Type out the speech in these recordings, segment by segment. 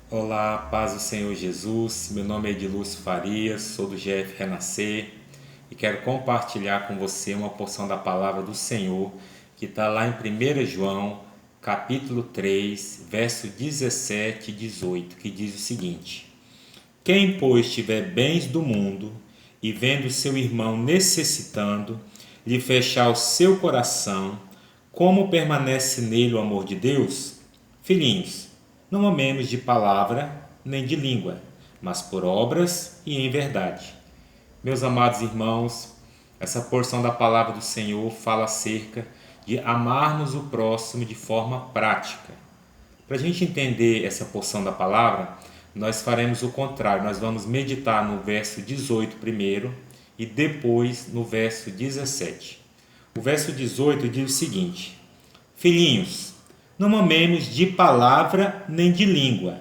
Olá, paz do Senhor Jesus. Meu nome é Edilúcio Farias, sou do GF Renascer e quero compartilhar com você uma porção da palavra do Senhor que está lá em 1 João, capítulo 3, verso 17 e 18, que diz o seguinte: Quem, pois, tiver bens do mundo e vendo seu irmão necessitando, lhe fechar o seu coração, como permanece nele o amor de Deus? Filhinhos, não amemos de palavra nem de língua, mas por obras e em verdade. Meus amados irmãos, essa porção da palavra do Senhor fala acerca de amarmos o próximo de forma prática. Para a gente entender essa porção da palavra, nós faremos o contrário. Nós vamos meditar no verso 18 primeiro e depois no verso 17. O verso 18 diz o seguinte: Filhinhos, não amemos de palavra nem de língua,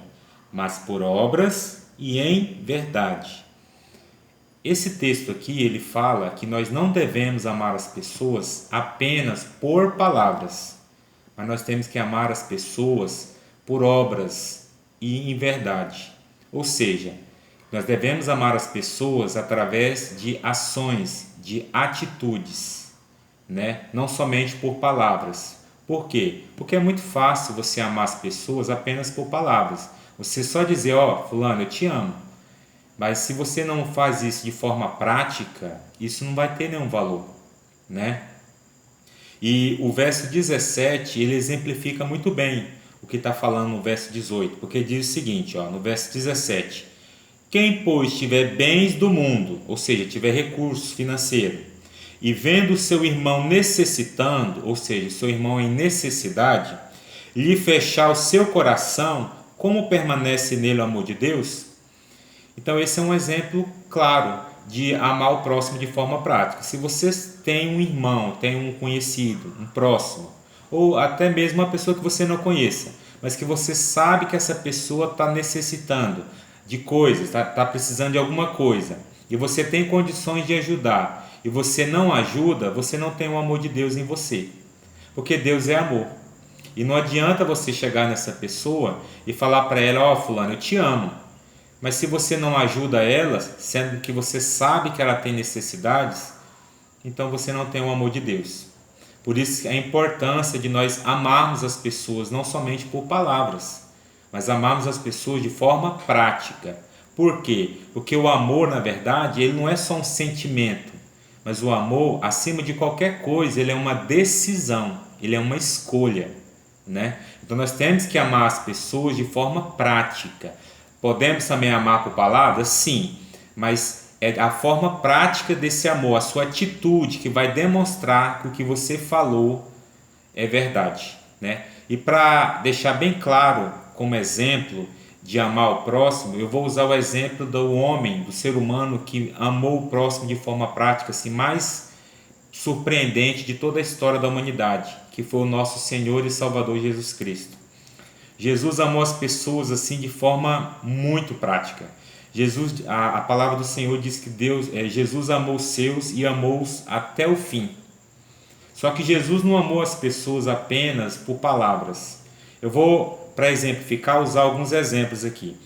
mas por obras e em verdade. Esse texto aqui, ele fala que nós não devemos amar as pessoas apenas por palavras, mas nós temos que amar as pessoas por obras e em verdade. Ou seja, nós devemos amar as pessoas através de ações, de atitudes, né? Não somente por palavras. Por quê? Porque é muito fácil você amar as pessoas apenas por palavras. Você só dizer, ó, fulano, eu te amo. Mas se você não faz isso de forma prática, isso não vai ter nenhum valor, né? E o verso 17, ele exemplifica muito bem o que está falando no verso 18, porque diz o seguinte, ó, no verso 17: Quem, pois, tiver bens do mundo, ou seja, tiver recursos financeiros, e vendo seu irmão necessitando, ou seja, seu irmão em necessidade, lhe fechar o seu coração, como permanece nele o amor de Deus? Então, esse é um exemplo claro de amar o próximo de forma prática. Se você tem um irmão, tem um conhecido, um próximo, ou até mesmo uma pessoa que você não conheça, mas que você sabe que essa pessoa está necessitando de coisas, está precisando de alguma coisa, e você tem condições de ajudar, e você não ajuda, você não tem o amor de Deus em você. Porque Deus é amor. E não adianta você chegar nessa pessoa e falar para ela, ó, fulano, eu te amo. Mas se você não ajuda ela, sendo que você sabe que ela tem necessidades, então você não tem o amor de Deus. Por isso a importância de nós amarmos as pessoas, não somente por palavras, mas amarmos as pessoas de forma prática. Por quê? Porque o amor, na verdade, ele não é só um sentimento, mas o amor, acima de qualquer coisa, ele é uma decisão, ele é uma escolha, né? Então nós temos que amar as pessoas de forma prática. Podemos também amar por palavras? Sim, mas é a forma prática desse amor, a sua atitude que vai demonstrar que o que você falou é verdade, né? E para deixar bem claro como exemplo de amar o próximo, eu vou usar o exemplo do homem, do ser humano que amou o próximo de forma prática, assim, mais surpreendente de toda a história da humanidade, que foi o nosso Senhor e Salvador Jesus Cristo. Jesus amou as pessoas assim de forma muito prática. A palavra do Senhor diz que Jesus amou os seus e amou-os até o fim. Só que Jesus não amou as pessoas apenas por palavras. Eu vou, para exemplificar, usar alguns exemplos aqui.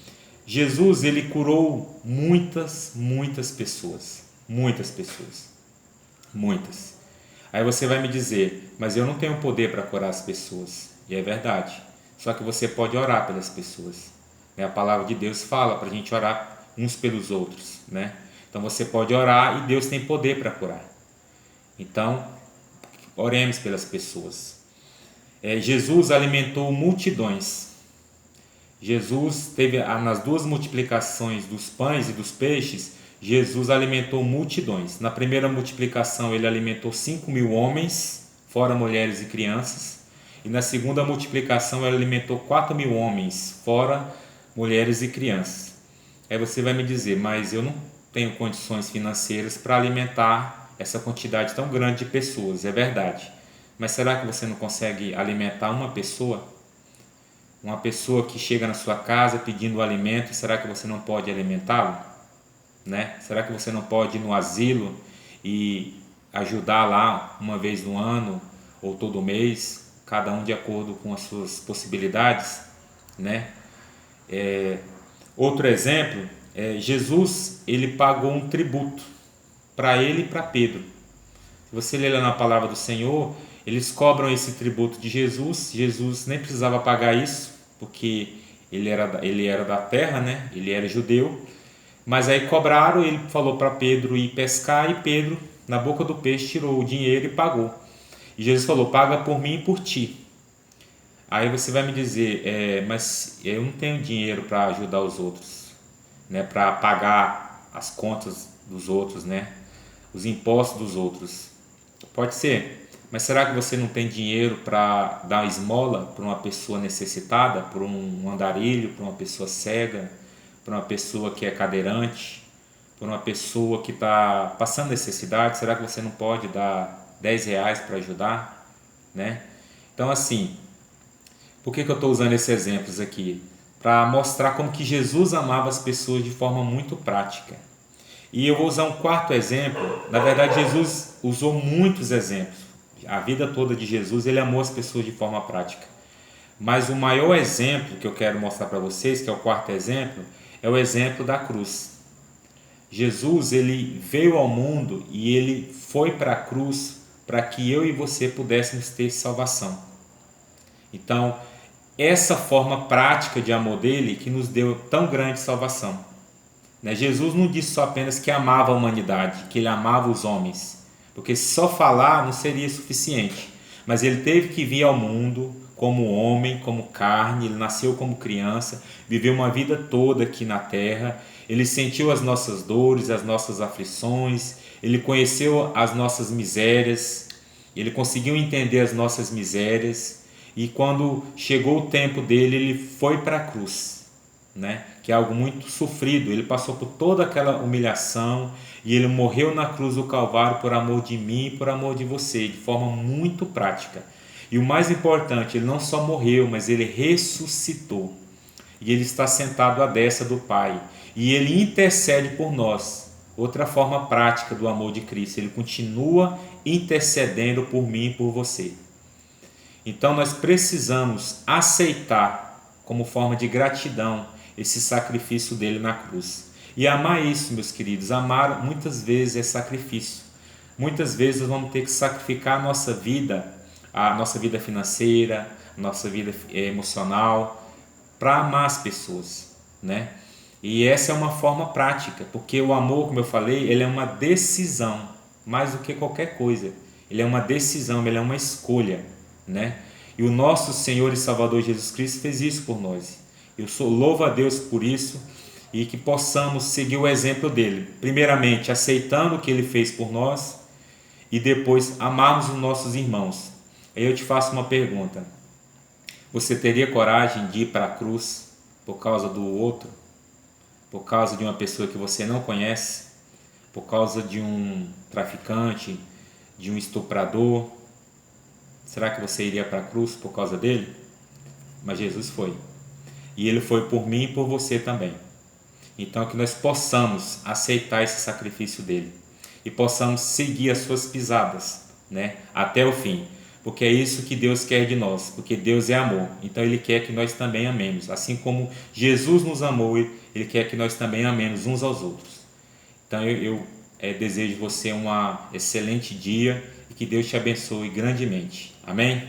Jesus, ele curou muitas pessoas. Muitas pessoas. Muitas. Aí você vai me dizer, mas eu não tenho poder para curar as pessoas. E é verdade. Só que você pode orar pelas pessoas. A palavra de Deus fala para a gente orar uns pelos outros, né? Então você pode orar e Deus tem poder para curar. Então, oremos pelas pessoas. Jesus alimentou multidões. Jesus teve nas duas multiplicações dos pães e dos peixes, Jesus alimentou multidões. Na primeira multiplicação ele alimentou 5.000 homens, fora mulheres e crianças. E na segunda multiplicação ele alimentou 4.000 homens, fora mulheres e crianças. Aí você vai me dizer, mas eu não tenho condições financeiras para alimentar essa quantidade tão grande de pessoas. É verdade. Mas será que você não consegue alimentar uma pessoa? Uma pessoa que chega na sua casa pedindo alimento, será que você não pode alimentá-lo? Né? Será que você não pode ir no asilo e ajudar lá uma vez no ano ou todo mês, cada um de acordo com as suas possibilidades, né? Outro exemplo, Jesus ele pagou um tributo para ele e para Pedro. Se você ler lá na palavra do Senhor, eles cobram esse tributo de Jesus. Jesus nem precisava pagar isso, porque ele era da terra, né? Ele era judeu. Mas aí cobraram, ele falou para Pedro ir pescar, e Pedro, na boca do peixe, tirou o dinheiro e pagou. E Jesus falou: paga por mim e por ti. Aí você vai me dizer: mas eu não tenho dinheiro para ajudar os outros, né? Para pagar as contas dos outros, né? Os impostos dos outros. Pode ser, mas será que você não tem dinheiro para dar esmola para uma pessoa necessitada, para um andarilho, para uma pessoa cega, para uma pessoa que é cadeirante, para uma pessoa que está passando necessidade? Será que você não pode dar R$ 10 para ajudar, né? Então, assim, por que eu estou usando esses exemplos aqui? Para mostrar como que Jesus amava as pessoas de forma muito prática. E eu vou usar um quarto exemplo. Na verdade, Jesus usou muitos exemplos. A vida toda de Jesus, ele amou as pessoas de forma prática. Mas o maior exemplo que eu quero mostrar para vocês, que é o quarto exemplo, é o exemplo da cruz. Jesus, ele veio ao mundo e ele foi para a cruz para que eu e você pudéssemos ter salvação. Então, essa forma prática de amor dele que nos deu tão grande salvação. Jesus não disse só apenas que amava a humanidade, que ele amava os homens, porque só falar não seria suficiente, mas ele teve que vir ao mundo como homem, como carne. Ele nasceu como criança, viveu uma vida toda aqui na terra, ele sentiu as nossas dores, as nossas aflições, ele conheceu as nossas misérias, ele conseguiu entender as nossas misérias, e quando chegou o tempo dele, ele foi para a cruz, né? Que é algo muito sofrido. Ele passou por toda aquela humilhação e ele morreu na cruz do Calvário por amor de mim e por amor de você, de forma muito prática. E o mais importante, ele não só morreu, mas ele ressuscitou, e ele está sentado à destra do Pai, e ele intercede por nós. Outra forma prática do amor de Cristo, ele continua intercedendo por mim e por você. Então nós precisamos aceitar como forma de gratidão esse sacrifício dele na cruz. E amar isso, meus queridos, amar muitas vezes é sacrifício. Muitas vezes nós vamos ter que sacrificar a nossa vida financeira, a nossa vida emocional, para amar as pessoas, né? E essa é uma forma prática, porque o amor, como eu falei, ele é uma decisão, mais do que qualquer coisa. Ele é uma decisão, ele é uma escolha, né? E o nosso Senhor e Salvador Jesus Cristo fez isso por nós. Eu louvo a Deus por isso, e que possamos seguir o exemplo dele. Primeiramente, aceitando o que ele fez por nós, e depois amarmos os nossos irmãos. Aí eu te faço uma pergunta: você teria coragem de ir para a cruz por causa do outro? Por causa de uma pessoa que você não conhece? Por causa de um traficante, de um estuprador? Será que você iria para a cruz por causa dele? Mas Jesus foi. E ele foi por mim e por você também. Então que nós possamos aceitar esse sacrifício dele e possamos seguir as suas pisadas, né, até o fim. Porque é isso que Deus quer de nós, porque Deus é amor. Então ele quer que nós também amemos. Assim como Jesus nos amou, ele quer que nós também amemos uns aos outros. Então eu desejo você um excelente dia e que Deus te abençoe grandemente. Amém?